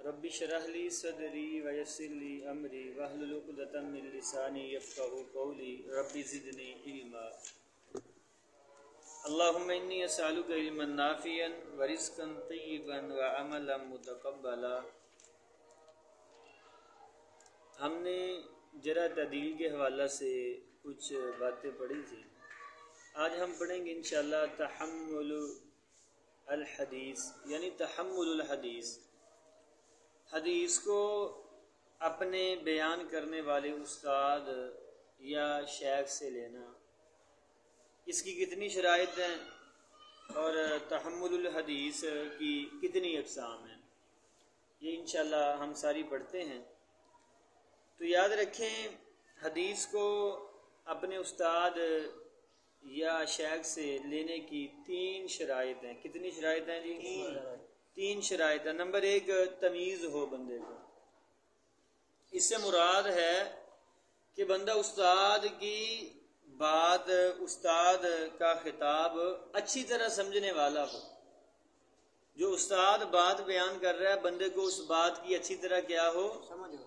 رب اشرح لي صدري ويسر لي امري واحلل عقدة من لساني يفقهوا قولي رب زدني علما اللهم اني اسالك علما نافعا ورزقا طيبا وعملا متقبلا۔ ہم نے جرح تعدیل کے حوالہ سے کچھ باتیں پڑھی تھی، آج ہم پڑھیں گے انشاءاللہ تحمل الحدیث، یعنی تحمل الحدیث، حدیث کو اپنے بیان کرنے والے استاد یا شیخ سے لینا، اس کی کتنی شرائط ہیں اور تحمل الحدیث کی کتنی اقسام ہیں، یہ انشاءاللہ ہم ساری پڑھتے ہیں۔ تو یاد رکھیں، حدیث کو اپنے استاد یا شیخ سے لینے کی 3 شرائط ہیں۔ کتنی شرائط ہیں جی؟ 3 شرائط ہیں۔ نمبر 1، تمیز ہو بندے کو۔ اس سے مراد ہے کہ بندہ استاد کی بات، استاد کا خطاب اچھی طرح سمجھنے والا ہو۔ جو استاد بات بیان کر رہا ہے، بندے کو اس بات کی اچھی طرح کیا ہو،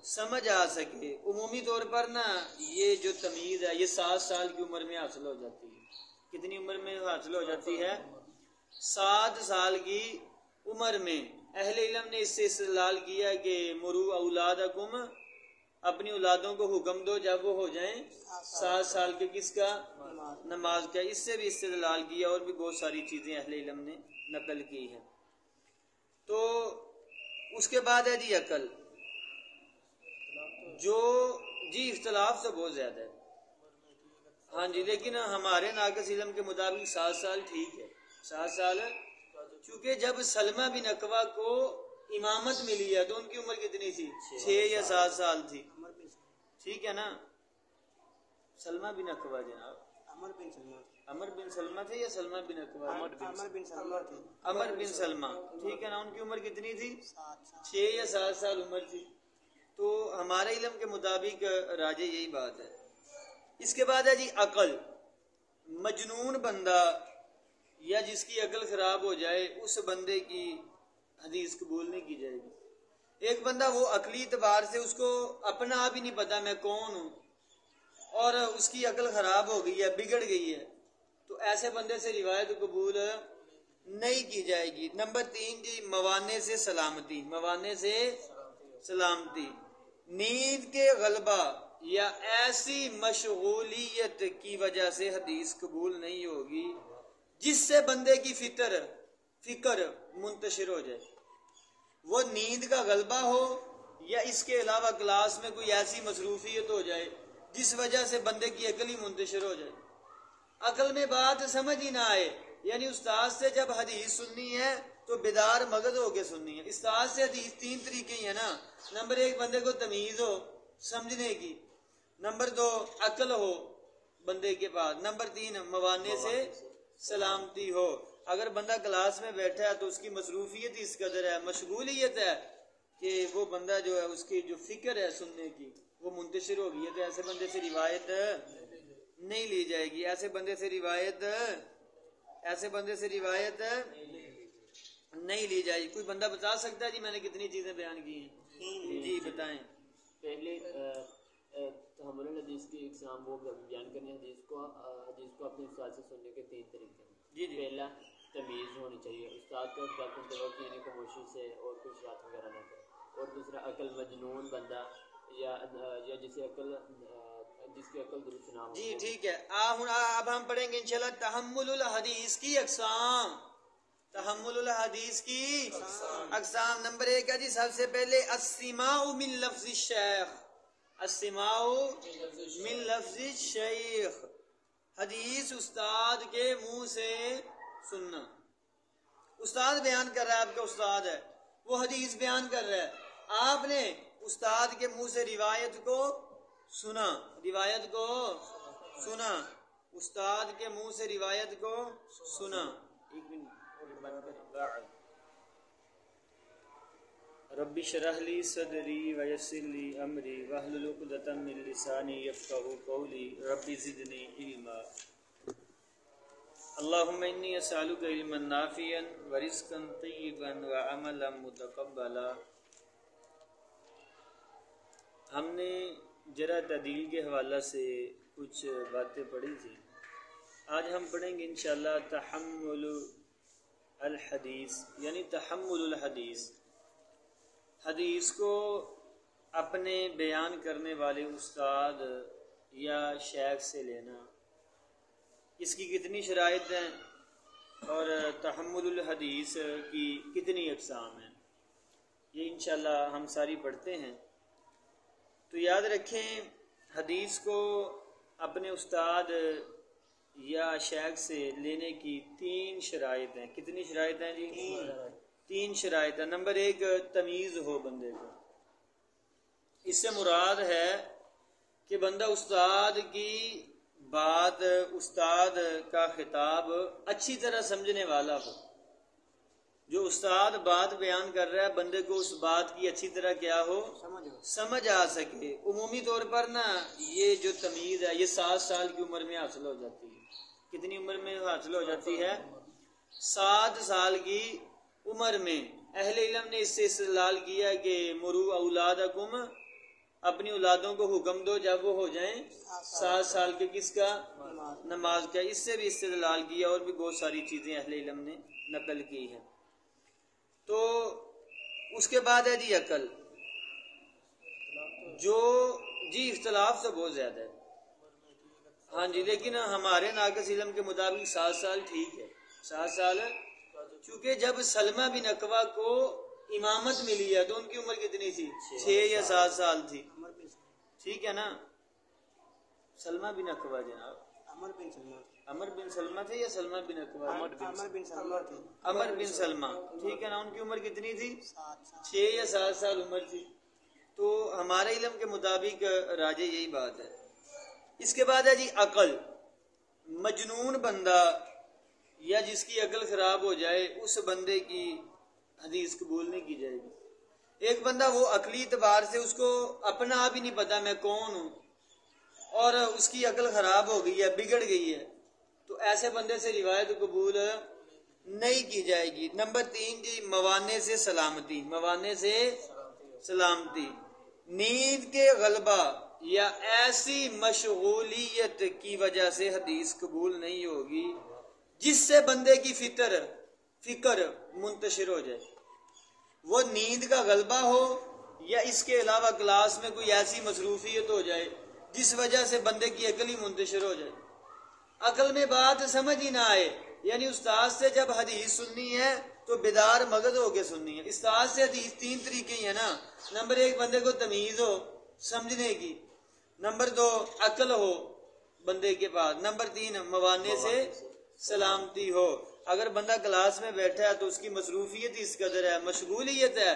سمجھ آ سکے۔ عمومی طور پر نا یہ جو تمیز ہے، یہ 7 سال کی عمر میں حاصل ہو جاتی ہے۔ کتنی عمر میں حاصل ہو جاتی ہے؟ 7 سال کی عمر میں۔ اہل علم نے اس سے استدلال کیا کہ مرو اولادکم، اپنی اولادوں کو حکم دو جب وہ ہو جائیں 7 سال کے، کس کا؟ نماز کا۔ اس سے بھی استدلال کیا، اور بھی بہت ساری چیزیں اہل علم نے نقل کی ہیں۔ تو اس کے بعد ہے جی عقل، جو جی اختلاف تو بہت زیادہ ہے، ہاں جی، لیکن ہمارے ناقص علم کے مطابق 7 سال ٹھیک ہے۔ 7 سال، چونکہ جب سلمہ بن اکوع کو امامت ملی ہے تو ان کی عمر کتنی تھی؟ 6 یا 7 سال تھی، ٹھیک ہے نا؟ سلمہ بن اکوع جناب، عمر بن سلمہ تھے یا سلمہ بن اکوع؟ عمر بن سلمہ، ٹھیک ہے نا؟ ان کی عمر کتنی تھی؟ 6 یا 7 سال عمر تھی۔ تو ہمارے علم کے مطابق راجح یہی بات ہے۔ اس کے بعد ہے جی عقل۔ مجنون بندہ یا جس کی عقل خراب ہو جائے، اس بندے کی حدیث قبول نہیں کی جائے گی۔ ایک بندہ وہ عقلی اعتبار سے اس کو اپنا آپ ہی نہیں پتا میں کون ہوں، اور اس کی عقل خراب ہو گئی ہے، بگڑ گئی ہے، تو ایسے بندے سے روایت قبول نہیں کی جائے گی۔ نمبر 3 جی موانے سے سلامتی۔ موانے سے سلامتی، نیند کے غلبہ یا ایسی مشغولیت کی وجہ سے حدیث قبول نہیں ہوگی جس سے بندے کی فکر منتشر ہو جائے۔ وہ نیند کا غلبہ ہو یا اس کے علاوہ کلاس میں کوئی ایسی مصروفیت ہو جائے جس وجہ سے بندے کی عقل ہی منتشر ہو جائے، عقل میں بات سمجھ ہی نہ آئے۔ یعنی استاد سے جب حدیث سننی ہے تو بیدار مغز ہو کے سننی ہے۔ استاد سے حدیث 3 طریقے ہی ہے نا۔ نمبر 1، بندے کو تمیز ہو سمجھنے کی۔ نمبر 2، عقل ہو بندے کے پاس۔ نمبر 3، موانے سے سلامتی ہو۔ اگر بندہ کلاس میں بیٹھا ہے تو اس کی مصروفیت اس قدر ہے، مشغولیت ہے، کہ وہ بندہ جو ہے اس کی جو فکر ہے سننے کی وہ منتشر ہو گئی ہے، تو ایسے بندے سے روایت نہیں لی جائے گی۔ ایسے بندے سے روایت نہیں لی جائے گی۔ کوئی بندہ بتا سکتا ہے جی میں نے کتنی چیزیں بیان کی ہیں؟ جی بتائیں۔ پہلے تحمل الحدیث کی اقسام وہ بیان کرنے، حدیث کو اپنے استاد سے سننے کے 3 طریقے ہیں۔ جی پہلا، تمیز ہونی چاہیے، استاد کو بات کرتے وقت یعنی خاموشی سے اور کچھ بات وغیرہ نہ کرے۔ اور دوسرا، عقل، مجنون بندہ یا جس کی عقل درست نہ ہو۔ جی ٹھیک ہے، اب ہم پڑھیں گے انشاءاللہ تحمل الحدیث کی اقسام۔ تحمل الحدیث کی اقسام۔ نمبر 1 ہے جی سب سے پہلے السماع من لفظ الشیخ۔ السماع من لفظ الشیخ، حدیث استاد کے منہ سے سننا۔ استاد بیان کر رہا ہے، آپ کا استاد ہے، وہ حدیث بیان کر رہا ہے، آپ نے استاد کے منہ سے روایت کو سنا۔ استاد کے منہ سے روایت کو سنا۔ رب اشرح لي صدري ويسر لي امري واحلل عقدة من لساني يفقهوا قولي رب زدني علما اللهم اني اسالك علما نافعا ورزقا طيبا وعملا متقبلا۔ ہم نے جرح تعدیل کے حوالہ سے کچھ باتیں پڑھی تھی. آج ہم پڑھیں گے انشاءاللہ تحمل الحدیث، یعنی تحمل الحدیث، حدیث کو اپنے بیان کرنے والے استاد یا شیخ سے لینا، اس کی کتنی شرائط ہیں اور تحمل الحدیث کی کتنی اقسام ہیں، یہ انشاءاللہ ہم ساری پڑھتے ہیں. تو یاد رکھیں حدیث کو اپنے استاد یا شیخ سے لینے کی 3 شرائط ہیں. کتنی شرائط ہیں جی؟ 3 شرائط ہیں. نمبر 1 تمیز ہو بندے کو. اس سے مراد ہے کہ بندہ استاد کی بات، استاد کا خطاب اچھی طرح سمجھنے والا ہو. جو استاد بات بیان کر رہا ہے بندے کو اس بات کی اچھی طرح کیا ہو، سمجھ آ سکے. عمومی طور پر نا یہ جو تمیز ہے یہ 7 سال کی عمر میں حاصل ہو جاتی ہے. کتنی عمر میں حاصل ہو جاتی ہے؟ 7 سال کی عمر میں. اہل علم نے اس سے استدلال کیا کہ مرو اولادکم، اپنی اولادوں کو حکم دو جب وہ ہو جائیں 7 سال کے، کس کا؟ نماز کا. اس سے بھی استدلال کیا اور بھی بہت ساری چیزیں اہل علم نے نقل کی ہیں. تو اس کے بعد ہے جی عقل، جو جی اختلاف تو بہت زیادہ ہے. ہاں جی، لیکن ہمارے ناقص علم کے مطابق 7 سال ٹھیک ہے. 7 سال، چونکہ جب سلمہ بن اکوع کو امامت ملی ہے تو ان کی عمر کتنی تھی؟ 6 یا 7 سال تھی. ٹھیک ہے نا؟ سلمہ بن اکوع جناب، عمر بن سلمہ تھے یا سلمہ بن اکوع؟ عمر بن سلمہ. ٹھیک ہے نا؟ ان کی عمر کتنی تھی؟ 6 یا 7 سال عمر تھی. تو ہمارے علم کے مطابق راجح یہی بات ہے. اس کے بعد ہے جی عقل. مجنون بندہ یا جس کی عقل خراب ہو جائے اس بندے کی حدیث قبول نہیں کی جائے گی. ایک بندہ وہ عقلی اعتبار سے اس کو اپنا آپ ہی نہیں پتا میں کون ہوں اور اس کی عقل خراب ہو گئی ہے، بگڑ گئی ہے، تو ایسے بندے سے روایت قبول نہیں کی جائے گی. نمبر 3 جی موانے سے سلامتی. موانے سے سلامتی، نیند کے غلبہ یا ایسی مشغولیت کی وجہ سے حدیث قبول نہیں ہوگی جس سے بندے کی فکر منتشر ہو جائے. وہ نیند کا غلبہ ہو یا اس کے علاوہ کلاس میں کوئی ایسی مصروفیت ہو جائے جس وجہ سے بندے کی عقل ہی منتشر ہو جائے، عقل میں بات سمجھ ہی نہ آئے. یعنی استاد سے جب حدیث سننی ہے تو بیدار مغز ہو کے سننی ہے. استاد سے حدیث 3 طریقے ہی ہے نا. نمبر 1 بندے کو تمیز ہو سمجھنے کی. نمبر 2 عقل ہو بندے کے پاس. نمبر 3 موانے سے سلامتی ہو. اگر بندہ کلاس میں بیٹھا ہے تو اس کی مصروفیت اس قدر ہے، مشغولیت ہے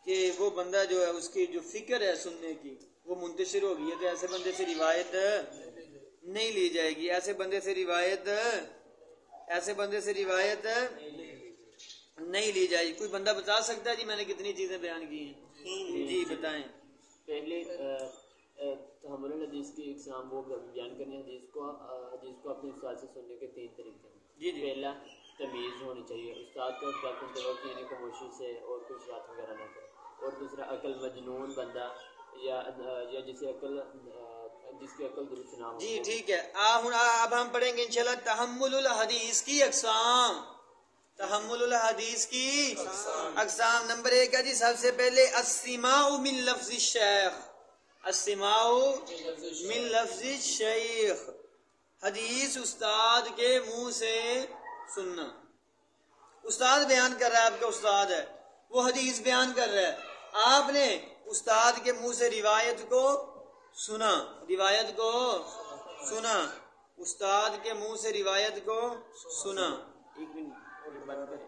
کہ وہ بندہ جو ہے اس کی جو فکر ہے سننے کی وہ منتشر ہو گئی ہے، تو ایسے بندے سے روایت نہیں لی جائے گی. ایسے بندے سے روایت نہیں لی جائے گی. کوئی بندہ بتا سکتا ہے جی میں نے کتنی چیزیں بیان کی ہیں؟ جی بتائیں. پہلے تحمل الحدیث کی اقسام وہ بیان کرنے حدیث کو اپنے استاد سے سننے کے 3 طریقے ہیں. جی پہلا تمیز ہونی چاہیے، استاد کو بات کرتے وقت یعنی خاموشی سے اور کچھ بات وغیرہ نہ کرے. اور دوسرا عقل مجنون بندہ یا جس کی عقل درست نہ ہو. جی ٹھیک ہے. اب ہم پڑھیں گے انشاءاللہ تحمل الحدیث کی اقسام. تحمل الحدیث کی اقسام. نمبر 1 ہے جی سب سے پہلے السماع من لفظ الشیخ. السماع من لفظ الشیخ، حدیث استاد کے منہ سے سننا. استاد بیان کر رہا ہے، آپ کا استاد ہے، وہ حدیث بیان کر رہا ہے، آپ نے استاد کے منہ سے روایت کو سنا. استاد کے منہ سے روایت کو سنا. ایک منٹ بند کریں.